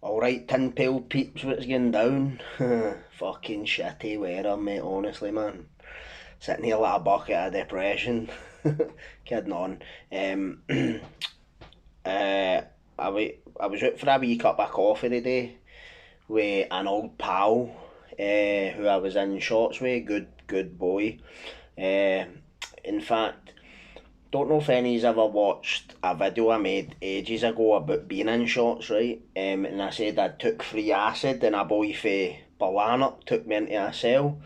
Alright, tin pail peeps, what's going down? Fucking shitty weather, mate, honestly, man. Sitting here like a bucket of depression. Kidding on. Um, uh, I was out for a wee cup of coffee today with an old pal who I was in shots with. Good boy. Uh, in fact, don't know if any's ever watched a video I made ages ago about being in shots, right? And I said I took free acid and a boy fae Barlanark took me into a cell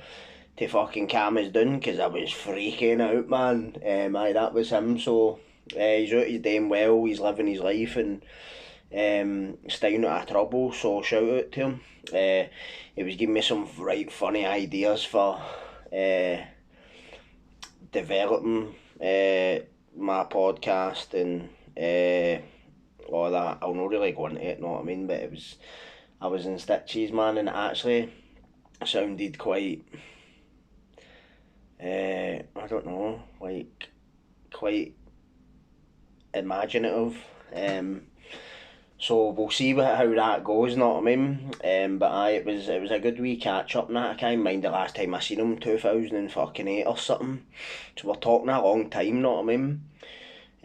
to fucking calm us down because I was freaking out, man. Aye, that was him. So he's out, he's doing well, he's living his life and staying out of trouble. So shout out to him. He was giving me some right funny ideas for developing my podcast and all that. I'll not really go into it, know what I mean? But I was in stitches, man, and it actually sounded quite, I don't know, like quite imaginative. Um, so we'll see how that goes, know what I mean? But aye, it was a good wee catch up and that. I can't mind the last time I seen him, 2008 or something. So we're talking a long time, know what I mean?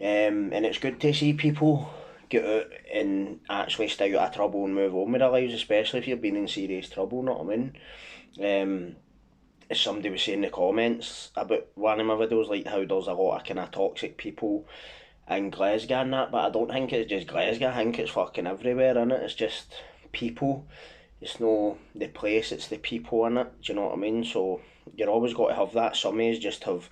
And it's good to see people get out and actually stay out of trouble and move on with their lives, especially if you've been in serious trouble, know what I mean? As somebody was saying in the comments about one of my videos, like how there's a lot of kind of toxic people in Glasgow and that, but I don't think it's just Glasgow, I think it's fucking everywhere, innit? It's just people. It's no the place, it's the people in it, do you know what I mean? So you're always got to have that. Some days just have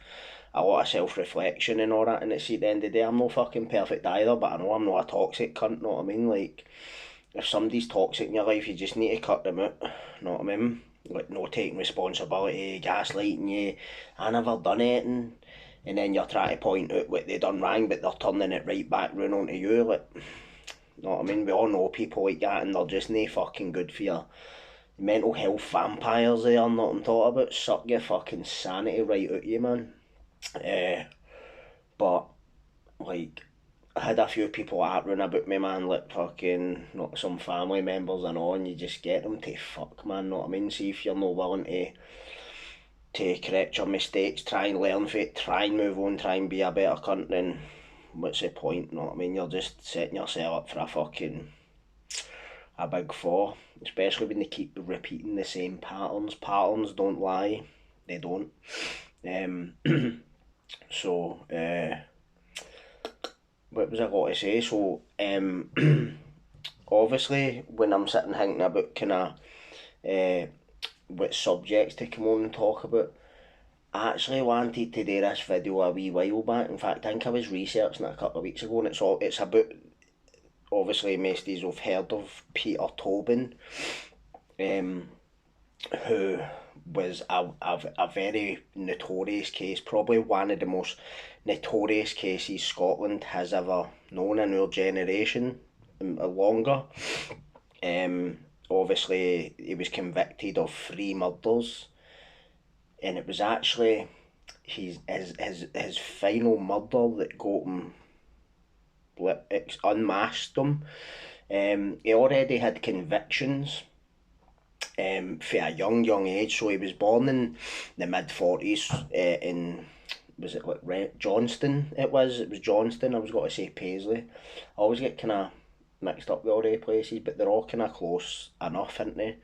a lot of self-reflection and all that, and it's at the end of the day, I'm no fucking perfect either, but I know I'm not a toxic cunt, know what I mean? Like, if somebody's toxic in your life, you just need to cut them out, know what I mean? Like, no taking responsibility, gaslighting you, I never done anything, and then you're trying to point out what they done wrong, but they're turning it right back round onto you, like, know what I mean? We all know people like that, and they're just no fucking good for your mental health vampires. They are, not what I'm talking about. Suck your fucking sanity right out of you, man. Uh, but like, I had a few people arguing about me, man, like fucking not some family members and all, and you just get them to fuck, man. Know what I mean? See if you're not willing to correct your mistakes, try and learn from it, try and move on, try and be a better cunt. Then what's the point? Know what I mean? You're just setting yourself up for a big fall, especially when they keep repeating the same patterns. Patterns don't lie, they don't. Um, so what was I going to say? So obviously when I'm sitting thinking about kind of what subjects to come on and talk about, I actually wanted to do this video a wee while back. In fact, I think I was researching it a couple of weeks ago, and it's about, obviously most of you have heard of Peter Tobin, who was a very notorious case, probably one of the most notorious cases Scotland has ever known in our generation, longer. Obviously, he was convicted of 3 murders, and it was actually his final murder that got him, unmasked him. He already had convictions for a young age. So he was born in the mid 40s in, was it like Johnston? It was Johnston. I was going to say Paisley. I always get kind of mixed up with all the places, but they're all kind of close enough, aren't they?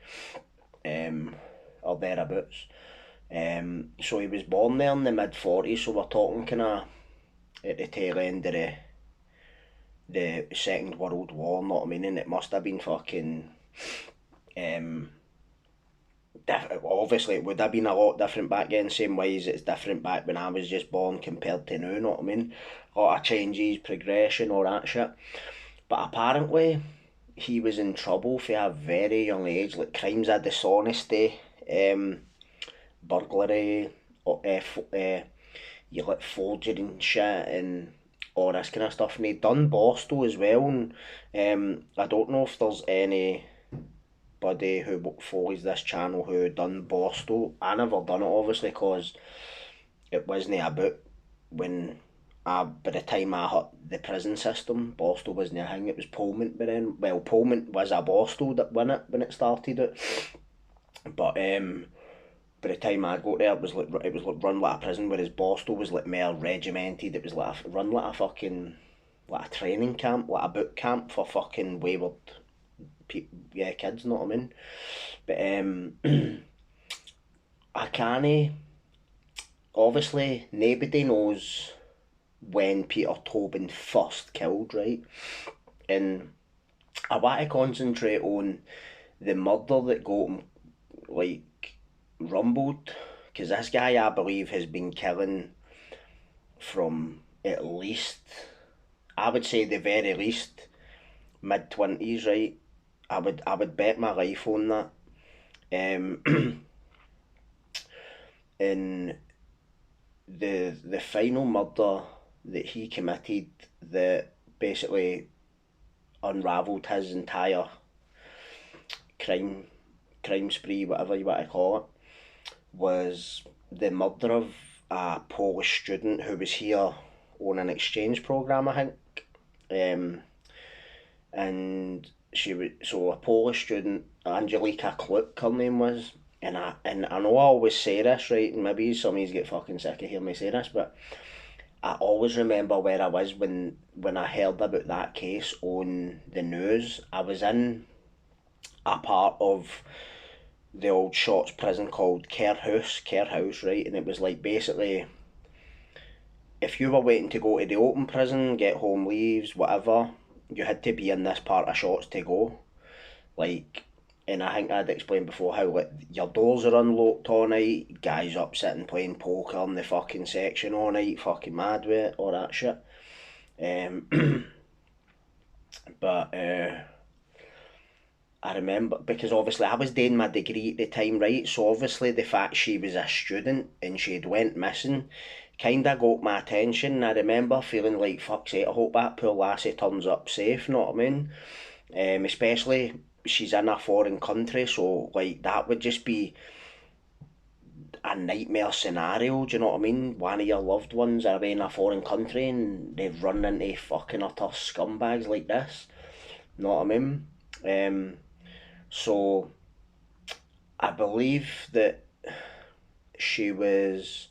Or thereabouts. So he was born there in the mid 40s. So we're talking kind of at the tail end of the Second World War. Not what I mean, and it must have been fucking obviously it would have been a lot different back then, same ways it's different back when I was just born compared to now, know what I mean? A lot of changes, progression, all that shit. But apparently he was in trouble for a very young age, like crimes of dishonesty, burglary, you like forgery and shit and all this kind of stuff. And he'd done Boston as well, and I don't know if there's any buddy who follows this channel who done Boston. I never done it obviously because it wasn't about when by the time I hit the prison system, Boston wasn't a thing. It was Pullman by then. Well, Pullman was a Boston that when it started it, but by the time I got there, it was like run like a prison, whereas Boston was like more regimented. It was like run like a fucking like a training camp, like a boot camp for fucking wayward kids. Know what I mean? But I can't. Obviously, nobody knows when Peter Tobin first killed, right? And I want to concentrate on the murder that got him like rumbled, because this guy I believe has been killing from at least, I would say the very least mid-20s, right? I would bet my life on that. And the final murder that he committed that basically unravelled his entire crime spree, whatever you want to call it, was the murder of a Polish student who was here on an exchange programme, I think. And she was so a Polish student, Angelika Kluk, her name was. And I know I always say this, right, and maybe some of you get fucking sick of hearing me say this, but I always remember where I was when I heard about that case on the news. I was in a part of the old Shots prison called Care House, right, and it was like basically if you were waiting to go to the open prison, get home leaves, whatever, you had to be in this part of Shots to go. Like, and I think I'd explained before how like your doors are unlocked all night, guys up sitting playing poker in the fucking section all night, fucking mad with it, all that shit. But I remember because obviously I was doing my degree at the time, right? So obviously the fact she was a student and she'd went missing kinda got my attention. I remember feeling like fuck's sake, I hope that poor lassie turns up safe, know what I mean? Especially she's in a foreign country, so like that would just be a nightmare scenario, do you know what I mean? One of your loved ones are away in a foreign country and they've run into fucking utter scumbags like this. Know what I mean? So I believe that she was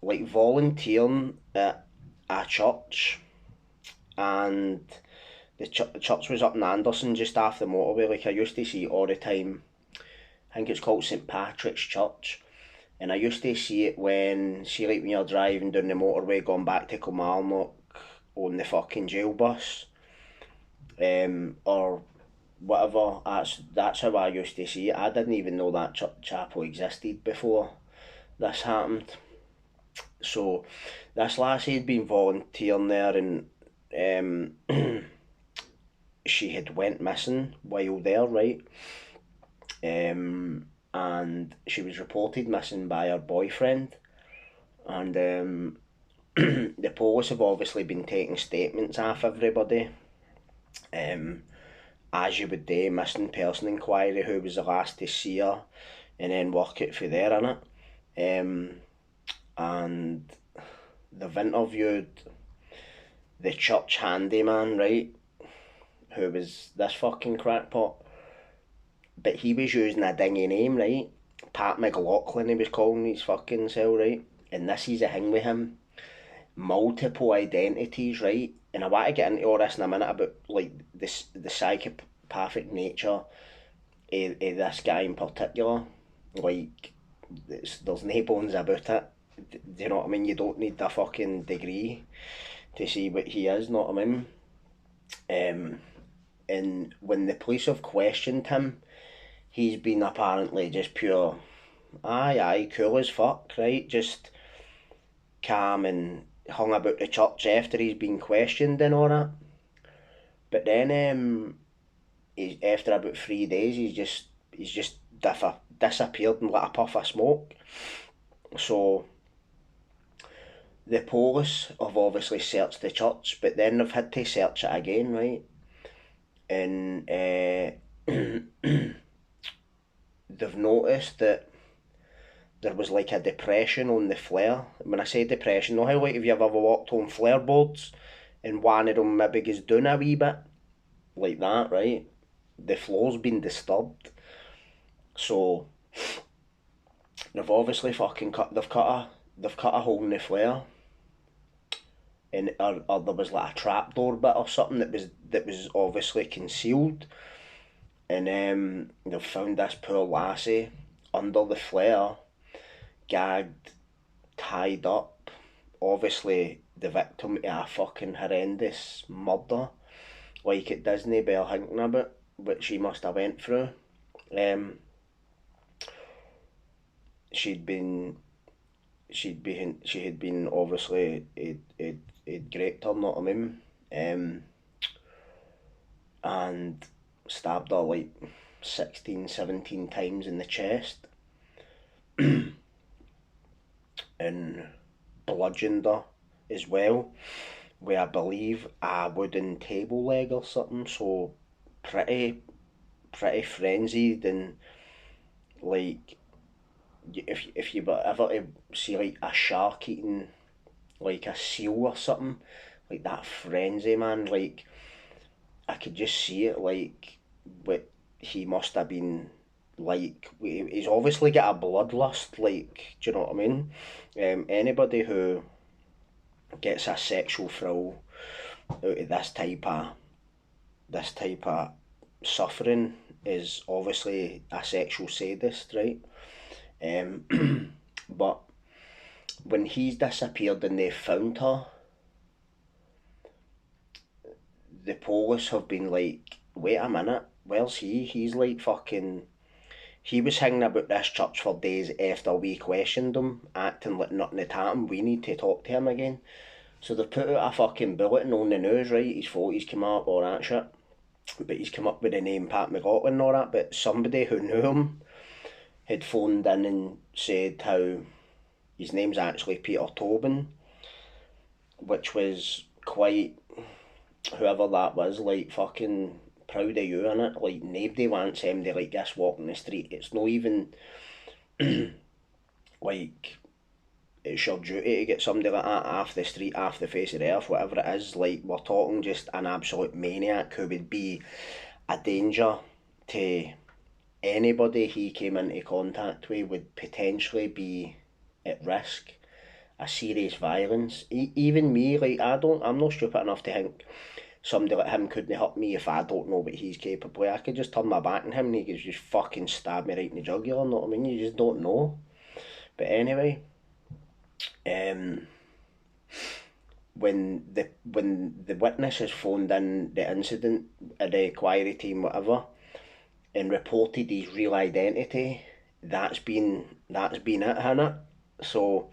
like volunteering at a church, and the church was up in Anderson just off the motorway. Like I used to see it all the time. I think it's called St Patrick's Church, and I used to see it when when you're driving down the motorway going back to Kilmarnock on the fucking jail bus, or whatever. That's how I used to see it. I didn't even know that chapel existed before this happened. So this lassie had been volunteering there, and she had went missing while there, right? And she was reported missing by her boyfriend, and the police have obviously been taking statements off everybody. As you would do, missing person inquiry, who was the last to see her, and then work it for there, innit? And they've interviewed the church handyman, right? Who was this fucking crackpot. But he was using a dingy name, right? Pat McLaughlin, he was calling his fucking cell, right? And this is the thing with him. Multiple identities, right? And I want to get into all this in a minute about like the psychopathic nature of this guy in particular. Like, there's no bones about it. Do you know what I mean? You don't need a fucking degree to see what he is, know what I mean? And when the police have questioned him, he's been apparently just pure, aye, cool as fuck, right? Just calm and hung about the church after he's been questioned and all that. But then after about 3 days, he's just disappeared in like a puff of smoke. So the police have obviously searched the church, but then they've had to search it again, right? And they've noticed that there was like a depression on the flare. When I say depression, know how like if you've ever walked on flare boards and one of them maybe goes down a wee bit, like that, right? The floor's been disturbed. So they've obviously fucking they've cut a hole in the flare, and or there was like a trapdoor bit or something that was obviously concealed, and they've found this poor lassie under the flare, gagged, tied up, obviously the victim to a fucking horrendous murder, like at Disney Belle thinking about, which she must have went through. Um, she'd been she had been obviously it raped her, not I mean, and stabbed her like 16, 17 times in the chest and bludgeoned her as well with, I believe, a wooden table leg or something. So pretty frenzied, and like if you were ever to see like a shark eating like a seal or something, like that frenzy, man, like I could just see it, like what he must have been like. He's obviously got a bloodlust, like, do you know what I mean? Anybody who gets a sexual thrill out of this type of suffering is obviously a sexual sadist, right? But when he's disappeared and they found her, the police have been like, wait a minute, where's he? He's like fucking. He was hanging about this church for days after we questioned him, acting like nothing had happened. We need to talk to him again. So they've put out a fucking bulletin on the news, right? His photos come up, all that shit. But he's come up with the name Pat McLaughlin and all that. But somebody who knew him had phoned in and said how his name's actually Peter Tobin, which was quite, whoever that was, like fucking proud of you, innit? Like nobody wants somebody like this walking the street. It's not even like it's your duty to get somebody like that off the street, off the face of the earth, whatever it is. Like we're talking just an absolute maniac who would be a danger to anybody he came into contact with, would potentially be at risk of serious violence. Even me, like I'm not stupid enough to think somebody like him couldn't hurt me if I don't know what he's capable of. I could just turn my back on him and he could just fucking stab me right in the jugular, know what I mean? You just don't know. But anyway, when the witness has phoned in the incident, the inquiry team, whatever, and reported his real identity, that's been it, hasn't it? So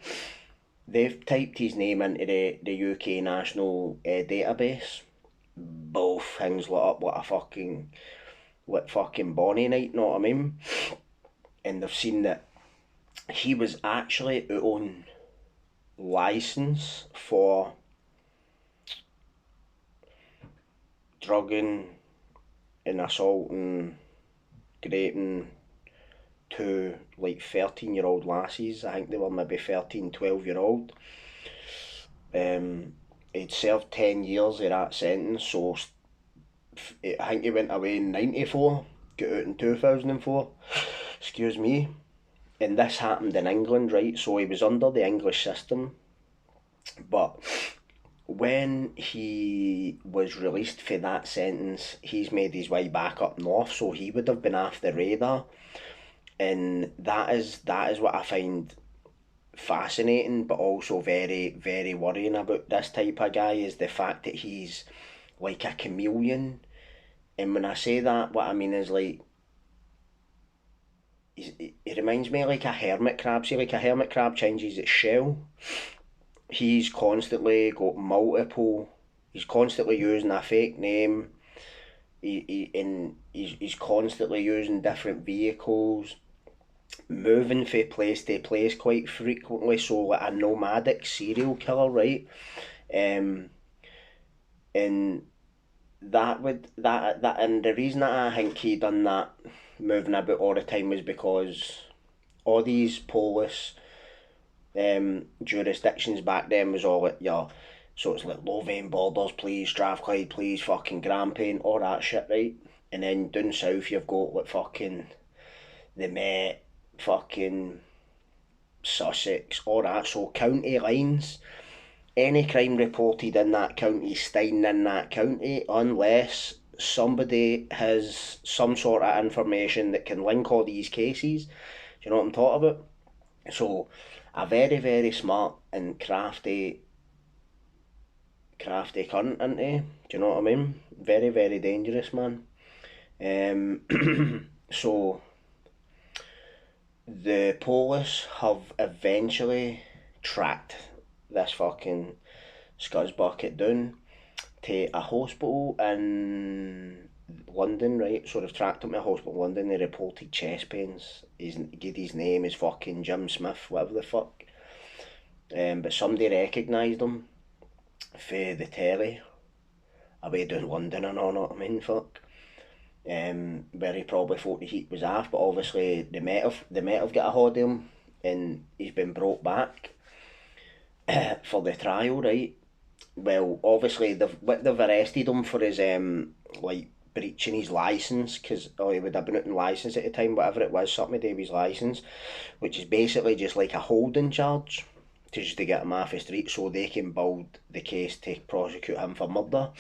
they've typed his name into the UK National Database. Both things lit up like fucking Bonnie night, know what I mean? And they've seen that he was actually out on licence for drugging and assaulting, raping two like 13-year-old lassies. I think they were maybe 13, 12-year-old. He'd served 10 years of that sentence, so I think he went away in 94, got out in 2004, excuse me. And this happened in England, right? So he was under the English system. But when he was released for that sentence, he's made his way back up north, so he would have been off the radar. And that is what I find fascinating, but also very, very worrying about this type of guy, is the fact that he's like a chameleon. And when I say that, what I mean is like, he reminds me of like a hermit crab. See, like a hermit crab changes its shell. He's constantly got multiple. He's constantly using a fake name. He's constantly using different vehicles, moving from place to place quite frequently. So like a nomadic serial killer, right? And and the reason that I think he done that, moving about all the time, was because all these police jurisdictions back then was all like, yeah, so it's like Lothian Borders, please, Strathclyde, please, fucking Grampian, all that shit, right? And then down south you've got like fucking the Met, fucking Sussex, all that. So county lines, any crime reported in that county is staying in that county unless somebody has some sort of information that can link all these cases. Do you know what I'm talking about? So a very, very smart and crafty cunt, isn't he? Do you know what I mean? Very, very dangerous, man. So the police have eventually tracked this fucking scuzzbucket down to a hospital in London, right? So they've tracked him to a hospital in London. They reported chest pains. His name is fucking Jim Smith, whatever the fuck. But somebody recognised him for the telly away down London and all, know what I mean? Fuck. Where he probably thought the heat was off, but obviously they might have got a hold of him, and he's been brought back for the trial, right? Well, obviously they've arrested him for his like breaching his license, because he would have been out in license at the time, whatever it was, something to do with his license, which is basically just like a holding charge to just to get him off the street so they can build the case to prosecute him for murder.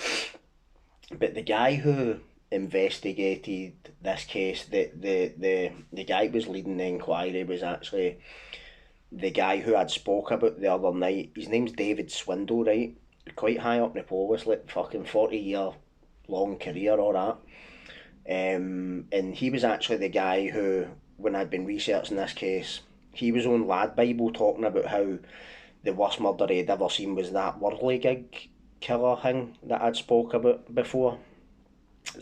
But the guy who investigated this case, the guy who was leading the inquiry was actually the guy who I'd spoke about the other night. His name's David Swindle, right? Quite high up in the police, like fucking 40-year long career, all that. And he was actually the guy who, when I'd been researching this case, he was on Lad Bible talking about how the worst murder he'd ever seen was that whirligig killer thing that I'd spoke about before.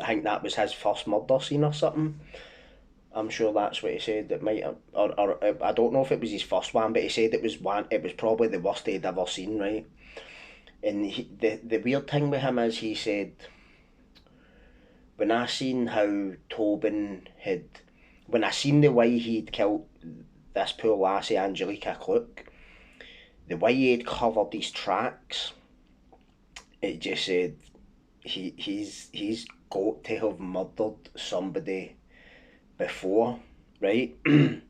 I think that was his first murder scene or something. I'm sure that's what he said. It might, or I don't know if it was his first one, but he said it was one. It was probably the worst he'd ever seen, right? And the weird thing with him is he said, when I seen how Tobin had, when I seen the way he'd killed this poor lassie Angelica Cluck, the way he'd covered his tracks, it just said he's got to have murdered somebody before, right? And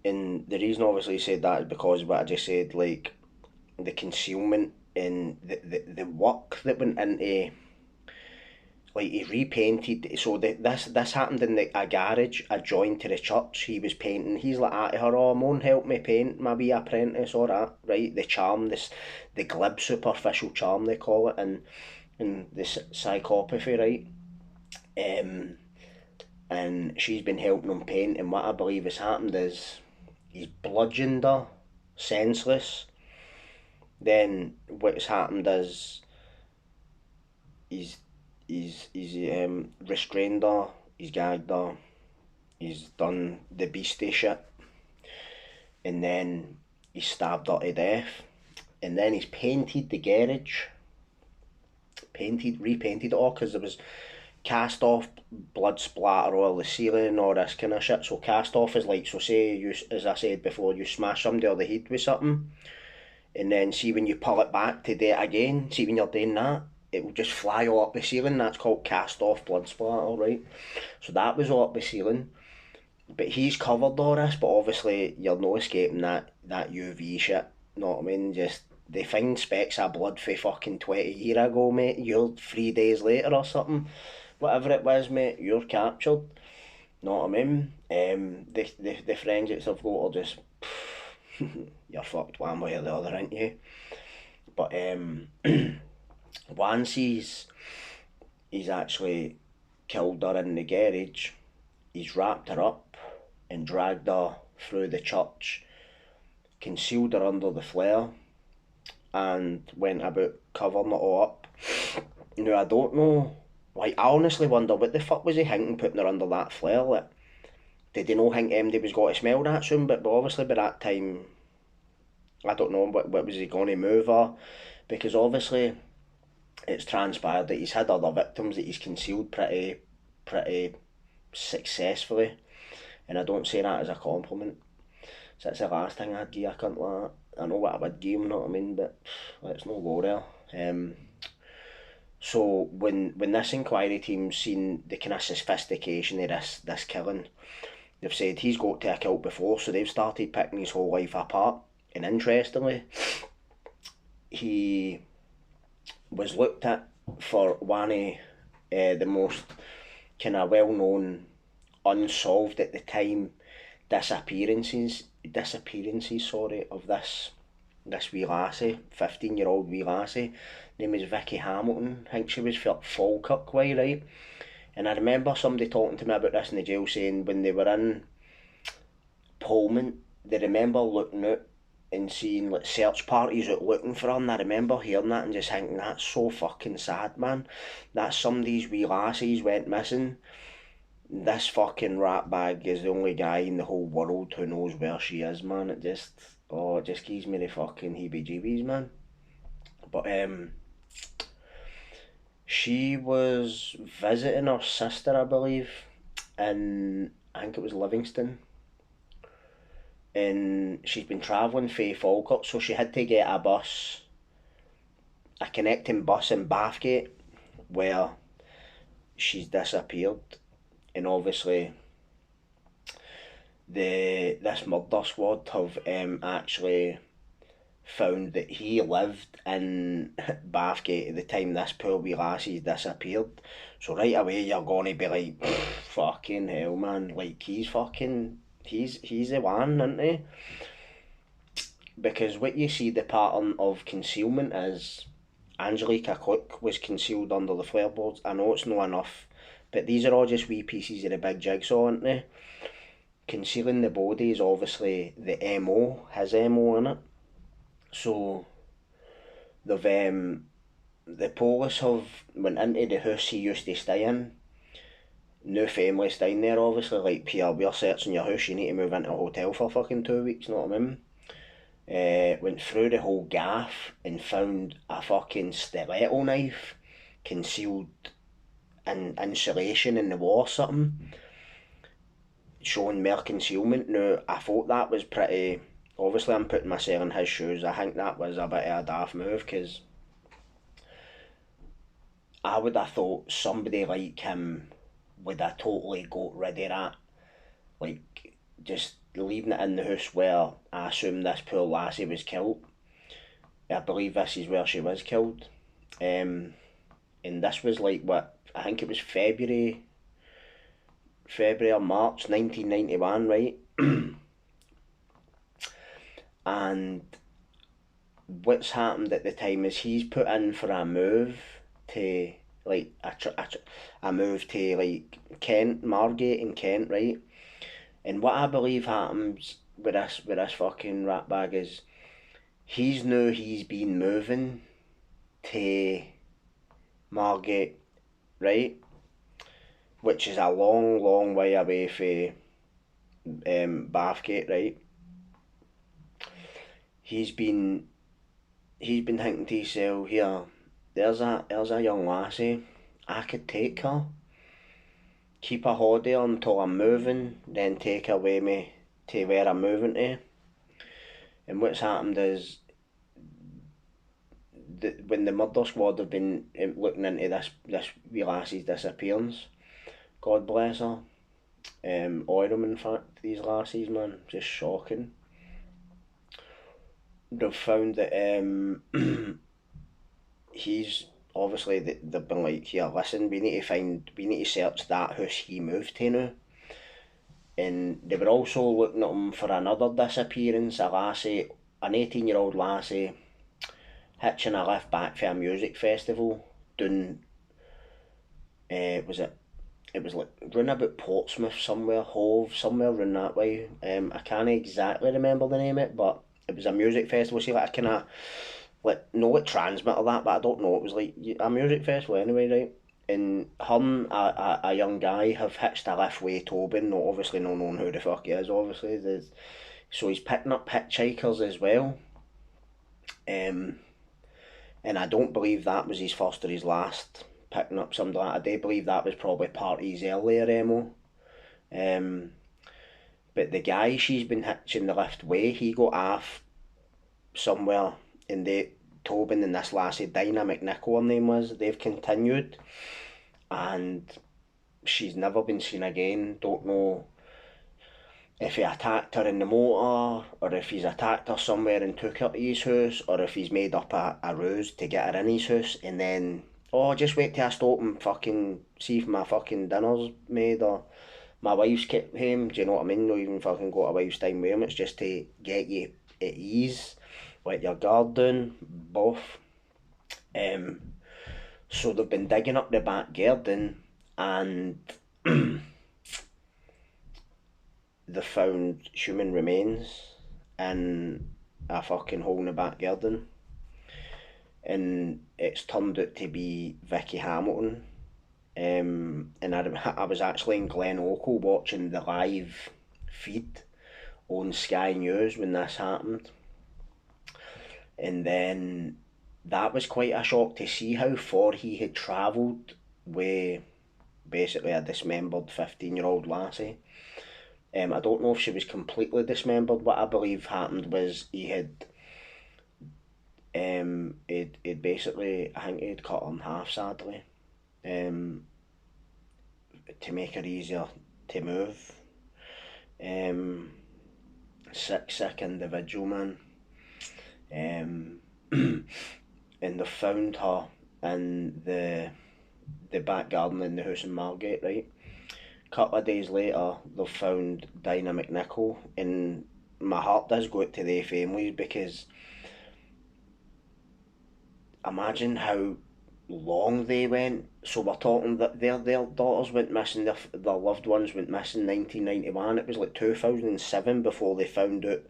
the reason obviously he said that is because what I just said, like the concealment and the work that went into, like he repainted. So this happened in a garage adjoined to the church. He was painting. He's like at her, oh, Mon, help me paint my wee apprentice, or that, right? The charm, the glib superficial charm they call it, and the psychopathy, right? And she's been helping him paint. And what I believe has happened is he's bludgeoned her senseless. Then what's happened is he's restrained her, he's gagged her, he's done the beastie shit, and then he's stabbed her to death, and then he's painted the garage, repainted it all, because there was cast off blood splatter all the ceiling, all this kind of shit. So cast off is like, so say you, as I said before, you smash somebody on the head with something, and then see when you pull it back to do it again, see when you're doing that, it will just fly all up the ceiling. That's called cast off blood splatter, right? So that was all up the ceiling. But he's covered all this, but obviously you're no escaping that UV shit. Know what I mean? Just, they find specks of blood for fucking 20 years ago, mate. You're 3 days later or something. Whatever it was, mate, you're captured. Know what I mean? The forensics have got are just, you're fucked one way or the other, aren't you? But once he's actually killed her in the garage, he's wrapped her up and dragged her through the church, concealed her under the flare, and went about covering it all up. Now, I don't know, like, I honestly wonder what the fuck was he thinking putting her under that flare. Like, did he not think MD was going to smell that soon? But obviously by that time, I don't know, what was he going to move her? Because obviously it's transpired that he's had other victims that he's concealed pretty successfully. and I don't say that as a compliment. So that's the last thing I'd give a cunt like that. I know what I would give him, know what I mean, but let's not go there. So when this inquiry team's seen the kind of sophistication of this killing, they've said he's got to a kilt before, so they've started picking his whole life apart. And interestingly, he was looked at for one of the most kind of well-known, unsolved at the time disappearances of this wee lassie, 15-year-old wee lassie. Name was Vicky Hamilton. I think she was for Falkirk way, right? And I remember somebody talking to me about this in the jail, saying when they were in Pullman, they remember looking out and seeing like search parties out looking for her, and I remember hearing that and just thinking, that's so fucking sad, man. That some of these wee lassies went missing. This fucking rat bag is the only guy in the whole world who knows where she is, man. It just gives me the fucking heebie-jeebies, man. But she was visiting her sister, I believe, in, I think it was Livingston, and she's been travelling from Falkirk, so she had to get a connecting bus in Bathgate, where she's disappeared. And obviously this murder squad have actually found that he lived in Bathgate at the time this poor wee lassie's disappeared. So right away you're gonna be like, fucking hell, man, like he's the one, isn't he? Because what you see the pattern of concealment is, Angelica Cook was concealed under the floorboards. I know it's not enough, but these are all just wee pieces of the big jigsaw, aren't they? Concealing the body is obviously the MO, his MO in it. So they've the police have went into the house he used to stay in. No family staying there, obviously. Like, Pierre, we're searching your house, you need to move into a hotel for fucking 2 weeks, know what I mean? Went through the whole gaff and found a fucking stiletto knife concealed in insulation in the wall or something, showing more concealment. Now, I thought that was pretty... Obviously, I'm putting myself in his shoes. I think that was a bit of a daft move, because I would have thought somebody like him would have totally got rid of that. Like, just leaving it in the house where I assume this poor lassie was killed. I believe this is where she was killed. And this was like, what, I think it was February or March 1991, right? And what's happened at the time is he's put in for a move to, like, a move to, like, Kent, Margate in Kent, right? And what I believe happens with this fucking ratbag is he's been moving to Margate, right? Which is a long, long way away from Bathgate, right? He's been thinking to himself, here, there's a young lassie, I could take her, keep a hold of her until I'm moving, then take her with me to where I'm moving to. And what's happened is, when the murder squad have been looking into this wee lassie's disappearance, God bless her, all of them, in fact, these lassies, man, just shocking. They've found that he's obviously, they've been like, here, listen, we need to search that house he moved to now. And they were also looking at him for another disappearance, a lassie, an 18-year-old lassie, hitching a lift back for a music festival down, it was like round about Portsmouth somewhere, Hove, somewhere round that way. I can't exactly remember the name of it, but it was a music festival. See, like a kind of, like, no, like Transmit or that, but I don't know, it was like a music festival anyway, right? And him, a young guy, have hitched a lift with Tobin, not obviously not knowing who the fuck he is, obviously. So he's picking up hitchhikers as well. And I don't believe that was his first or his last picking up somebody like that. I do believe that was probably part of his earlier MO. But the guy she's been hitching the lift way, he got off somewhere in the Tobin and this lassie, Dynamic Nickel her name was, they've continued, and she's never been seen again. Don't know if he attacked her in the motor, or if he's attacked her somewhere and took her to his house, or if he's made up a ruse to get her in his house and then, oh, just wait till I stop and fucking see if my fucking dinner's made, or my wife's kept home, do you know what I mean? Not even fucking got a wife's time with him, it's just to get you at ease, let your guard down, both. Um, so they've been digging up the back garden, and they found human remains in a fucking hole in the back garden, and it's turned out to be Vicky Hamilton. And I was actually in Glen Oakle watching the live feed on Sky News when this happened, and then that was quite a shock to see how far he had travelled with basically a dismembered 15-year-old lassie. I don't know if she was completely dismembered. What I believe happened was he'd basically, I think he'd cut her in half, sadly, to make her easier to move. Sick individual, man. And they found her in the back garden in the house in Margate, right? Couple of days later, they've found Dynamic Nickel, and my heart does go out to their families, because imagine how long they went. So we're talking that their daughters went missing, their loved ones went missing 1991. It was like 2007 before they found out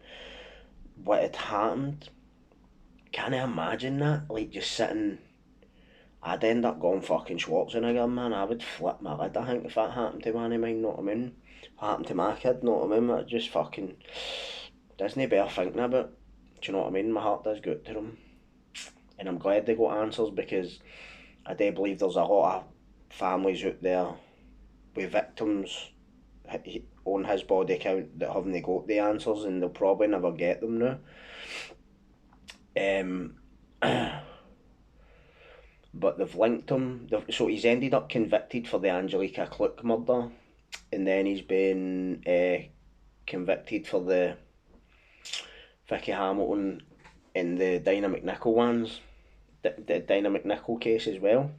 what had happened. Can I imagine that? Like, just sitting. I'd end up going fucking Schwarzenegger, man. I would flip my lid, I think, if that happened to one of mine, know what I mean? If it happened to my kid, know what I mean? I'd just fucking. Disney bear thinking about. Do you know what I mean? My heart does go out to them. And I'm glad they got answers, because I do believe there's a lot of families out there with victims on his body count that haven't got the answers, and they'll probably never get them now. But they've linked him. So he's ended up convicted for the Angelica Cluck murder, and then he's been convicted for the Vicky Hamilton and the Dynamic Nickel ones, the Dynamic Nickel case as well.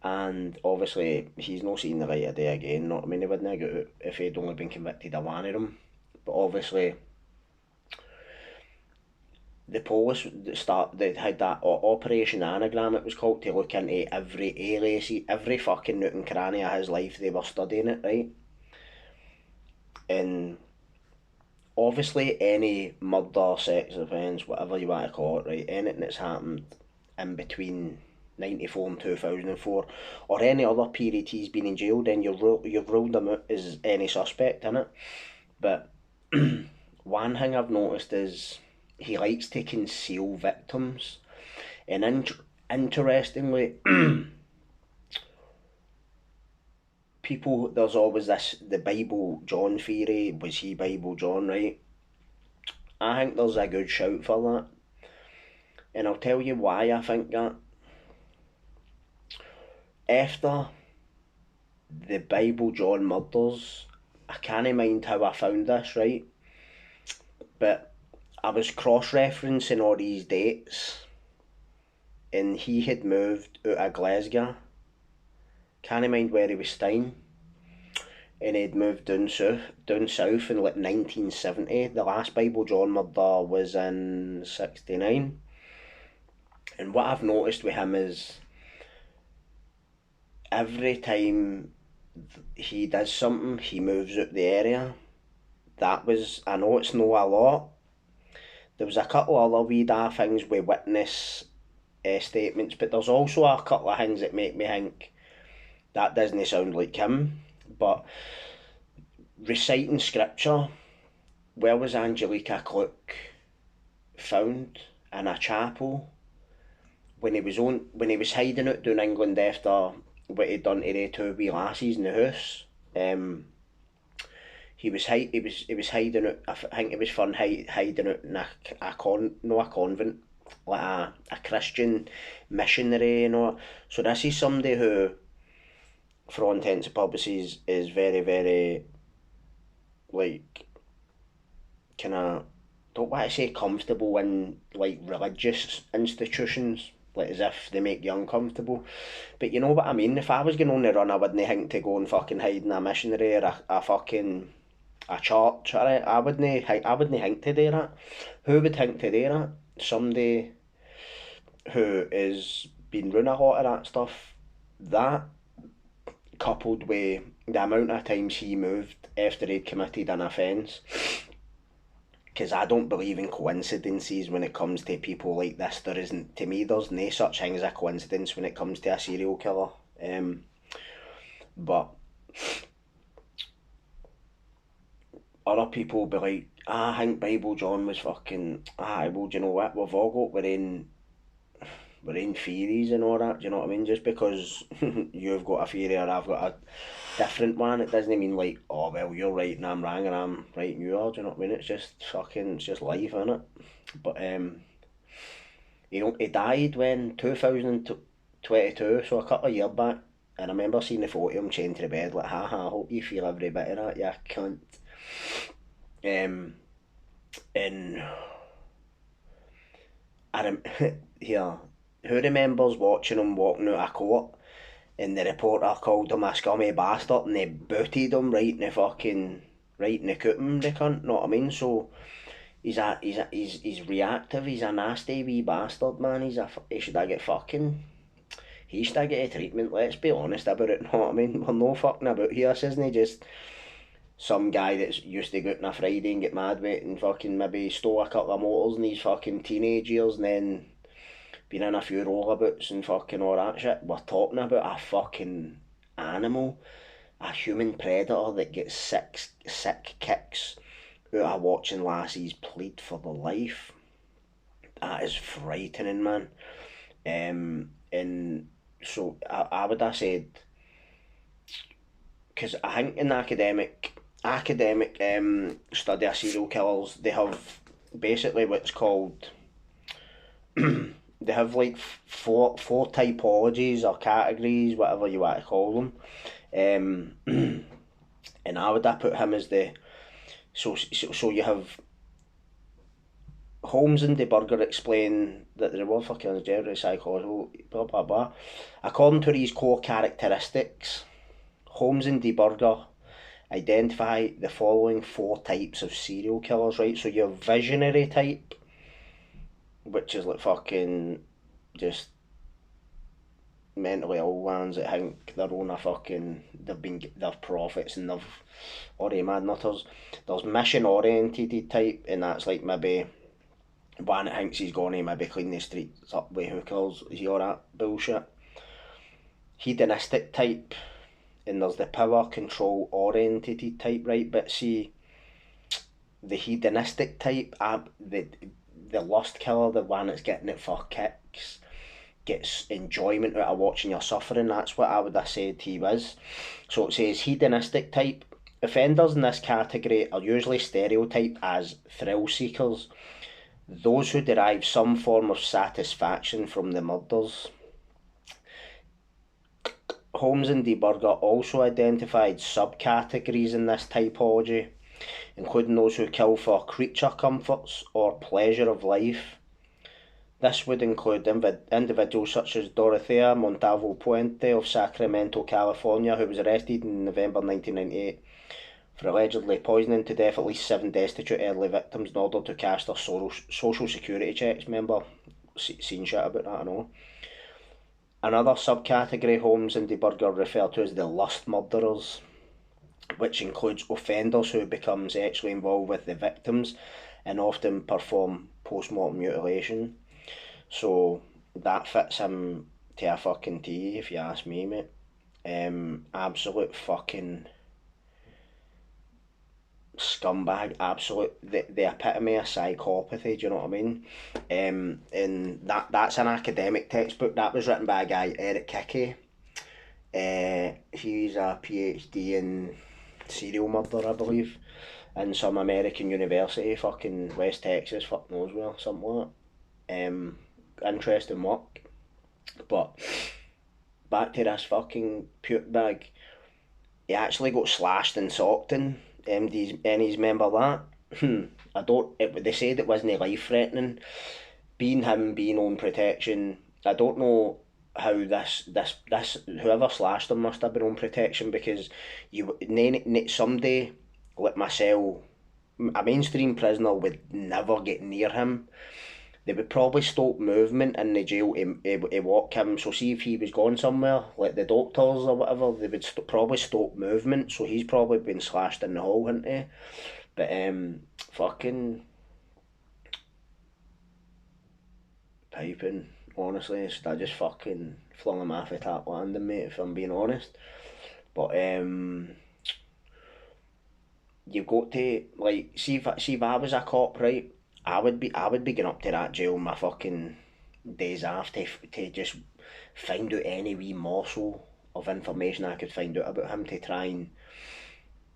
And obviously he's not seen the light of day again. Not, I mean, he wouldn't have got out if he'd only been convicted of one of them. But obviously the police they had that Operation Anagram, it was called, to look into every alias, every fucking nook and cranny of his life. They were studying it, right? And obviously any murder, sex offence, whatever you want to call it, right, anything that's happened in between 94 and 2004, or any other period he's been in jail, then you've ruled him out as any suspect in it. But one thing I've noticed is he likes to conceal victims, and interestingly, people, there's always the Bible John theory. Was he Bible John, right? I think there's a good shout for that, and I'll tell you why I think that. After the Bible John murders, I can't mind how I found this, right? But I was cross-referencing all these dates, and he had moved out of Glasgow. Can't mind where he was staying. And he'd moved down south in like 1970. The last Bible John murder was in 69. And what I've noticed with him is every time he does something, he moves out the area. That was, I know it's not a lot. There was a couple other wee daft things with witness statements, but there's also a couple of things that make me think that doesn't sound like him. But reciting scripture, where was Angelica Cluck found? In a chapel. When he was hiding out down England after what he'd done to the two wee lassies in the house. he was hiding out. I think it was fun hiding out in a convent, like a Christian missionary, you know. So this is somebody who, for all intents and purposes, is very, very, like, kind of, don't want to say comfortable in like religious institutions, like as if they make you uncomfortable. But you know what I mean? If I was going on the run, I wouldn't think to go and fucking hide in a missionary or a fucking a church. Right? I wouldn't think to do that. Who would think to do that? Somebody who is been doing a lot of that stuff. That coupled with the amount of times he moved after he'd committed an offence, because I don't believe in coincidences when it comes to people like this. There isn't, to me, there's no such thing as a coincidence when it comes to a serial killer. But other people be like, I think Bible John was fucking, well, do you know what? We've all got we're in theories and all that, do you know what I mean? Just because you've got a theory or I've got a different one, it doesn't mean like, oh well, you're right and I'm wrong and I'm right and you are, do you know what I mean? It's just fucking, it's just life, innit? But you know, he died when 2022, so a couple of years back, and I remember seeing the photo of him chained to the bed, like, haha, I hope you feel every bit of that, you cunt. And here, who remembers watching him walking out of court and the reporter called him a scummy bastard and they booted him right in the cootin, the cunt, know what I mean? So he's reactive, he's a nasty wee bastard, man. He should have get fucking, he should have get a treatment, let's be honest about it, know what I mean? We're no fucking about here, isn't he? Just some guy that's used to go out on a Friday and get mad with it and fucking maybe stole a couple of motors in his fucking teenage years and then been in a few rollerabouts and fucking all that shit. We're talking about a fucking animal, a human predator that gets sick kicks out of watching lassies plead for their life. That is frightening, man. And so I would have said, because I think in the academic study of serial killers, they have basically what's called they have like four typologies or categories, whatever you want to call them. And I would have put him as the so you have Holmes and DeBurger explain that the were fucking generally psychological, blah blah blah. According to these core characteristics, Holmes and DeBurger identify the following four types of serial killers, right? So your visionary type, which is like fucking just mentally ill ones that think they're on a fucking, they're prophets and they've already mad nutters. There's mission oriented type, and that's like maybe one that thinks he's gonna maybe clean the streets up with hookers, is all that bullshit. Hedonistic type, and there's the power control oriented type, right? But see, the hedonistic type, the lust killer, the one that's getting it for kicks, gets enjoyment out of watching your suffering. That's what I would have said he was. So it says hedonistic type. Offenders in this category are usually stereotyped as thrill seekers, those who derive some form of satisfaction from the murders. Holmes and DeBurger also identified subcategories in this typology, including those who kill for creature comforts or pleasure of life. This would include individuals such as Dorothea Montalvo Puente of Sacramento, California, who was arrested in November 1998 for allegedly poisoning to death at least 7 destitute elderly victims in order to cash their social security checks. Remember, seen shit about that and all. Another subcategory Holmes and DeBurger refer to as the lust murderers, which includes offenders who become sexually involved with the victims and often perform post-mortem mutilation. So that fits him to a fucking T, if you ask me, mate. Absolute fucking scumbag, absolute the epitome of psychopathy, do you know what I mean? And that's an academic textbook that was written by a guy, Eric Hickey. He's a PhD in serial murder, I believe, in some American university, fucking West Texas, fuck knows where, something like that. Interesting work. But back to this fucking puke bag. He actually got slashed and socked in. Any's remember that? I don't. They said it wasn't life threatening. Being him, being on protection. I don't know how this whoever slashed him must have been on protection, because somebody like myself, a mainstream prisoner, would never get near him. They would probably stop movement in the jail to walk him. So see if he was going somewhere, like the doctors or whatever, they would probably stop movement. So he's probably been slashed in the hole, hadn't he? But fucking piping. Honestly, I just fucking flung him off a tap landing, mate. If I'm being honest, but you've got to, like, see if I was a cop, right? I would be going up to that jail my fucking days after to just find out any wee morsel of information I could find out about him, to try and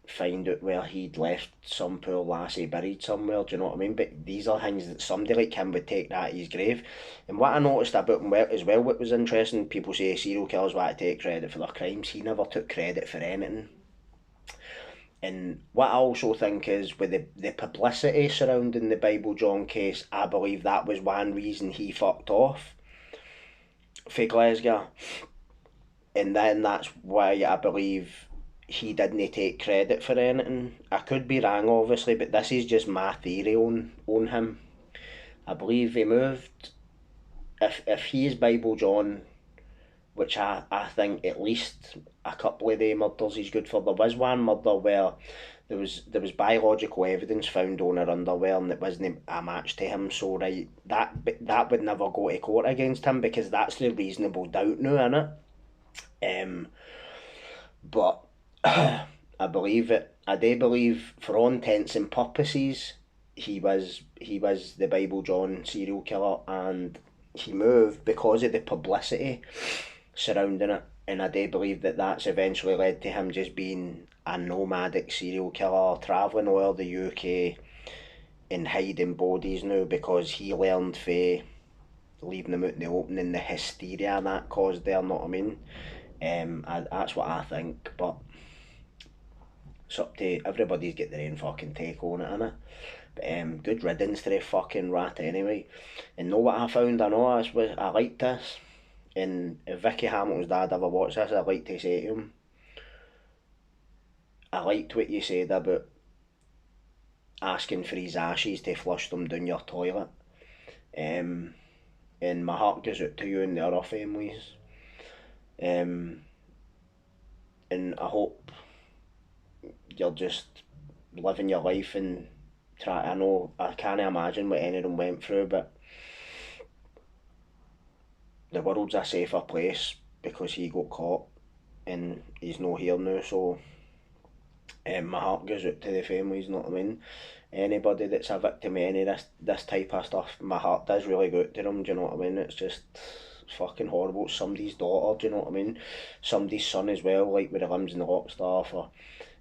find out where he'd left some poor lassie buried somewhere, do you know what I mean? But these are things that somebody like him would take that to his grave. And what I noticed about him as well, what was interesting, people say serial killers want to take credit for their crimes. He never took credit for anything. And what I also think is, with the publicity surrounding the Bible John case, I believe that was one reason he fucked off for Glasgow. And then that's why I believe he didn't take credit for anything. I could be wrong, obviously, but this is just my theory on him. I believe he moved. If he is Bible John, which I think at least a couple of the murders he's good for. There was one murder where there was biological evidence found on her underwear, and it wasn't a match to him. So right, that would never go to court against him, because that's the reasonable doubt now, innit? But I believe it. I do believe, for all intents and purposes, he was the Bible John serial killer, and he moved because of the publicity surrounding it. And I do believe that that's eventually led to him just being a nomadic serial killer, travelling all over the UK and hiding bodies now, because he learned for leaving them out in the open and the hysteria that caused there, know what I mean? That's what I think, but it's up to everybody's get their own fucking take on it, innit? But good riddance to the fucking rat anyway. And know what I found? I liked this. And if Vicky Hamilton's dad ever watched this, I'd like to say to him, I liked what you said about asking for his ashes to flush them down your toilet. And my heart goes out to you and the other families. And I hope you're just living your life and try. I know I can't imagine what any of them went through, but the world's a safer place because he got caught and he's no here now. So my heart goes out to the families, know what I mean? Anybody that's a victim of any of this type of stuff, my heart does really go out to them, do you know what I mean? It's fucking horrible. It's somebody's daughter, do you know what I mean? Somebody's son as well, like with the limbs and the lot stuff. Or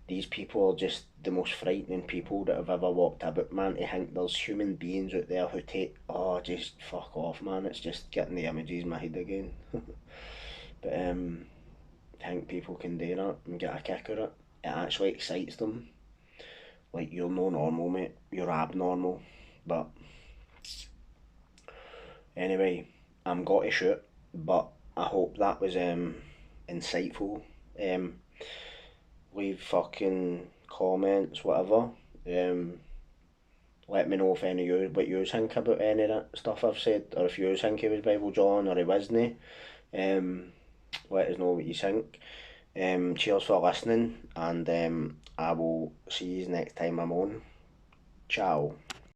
these people are just the most frightening people that have ever walked about, man. To think there's human beings out there who take, oh, just fuck off, man. It's just getting the images in my head again. But I think people can do that and get a kick out of it. It actually excites them. Like, you're no normal, mate. You're abnormal. But anyway, I'm got to shoot. But I hope that was insightful. Leave fucking comments, whatever. Let me know if any of you, what you think about any of that stuff I've said, or if you think he was Bible John or he wasn't. Let us know what you think. Cheers for listening, and I will see you next time I'm on. Ciao.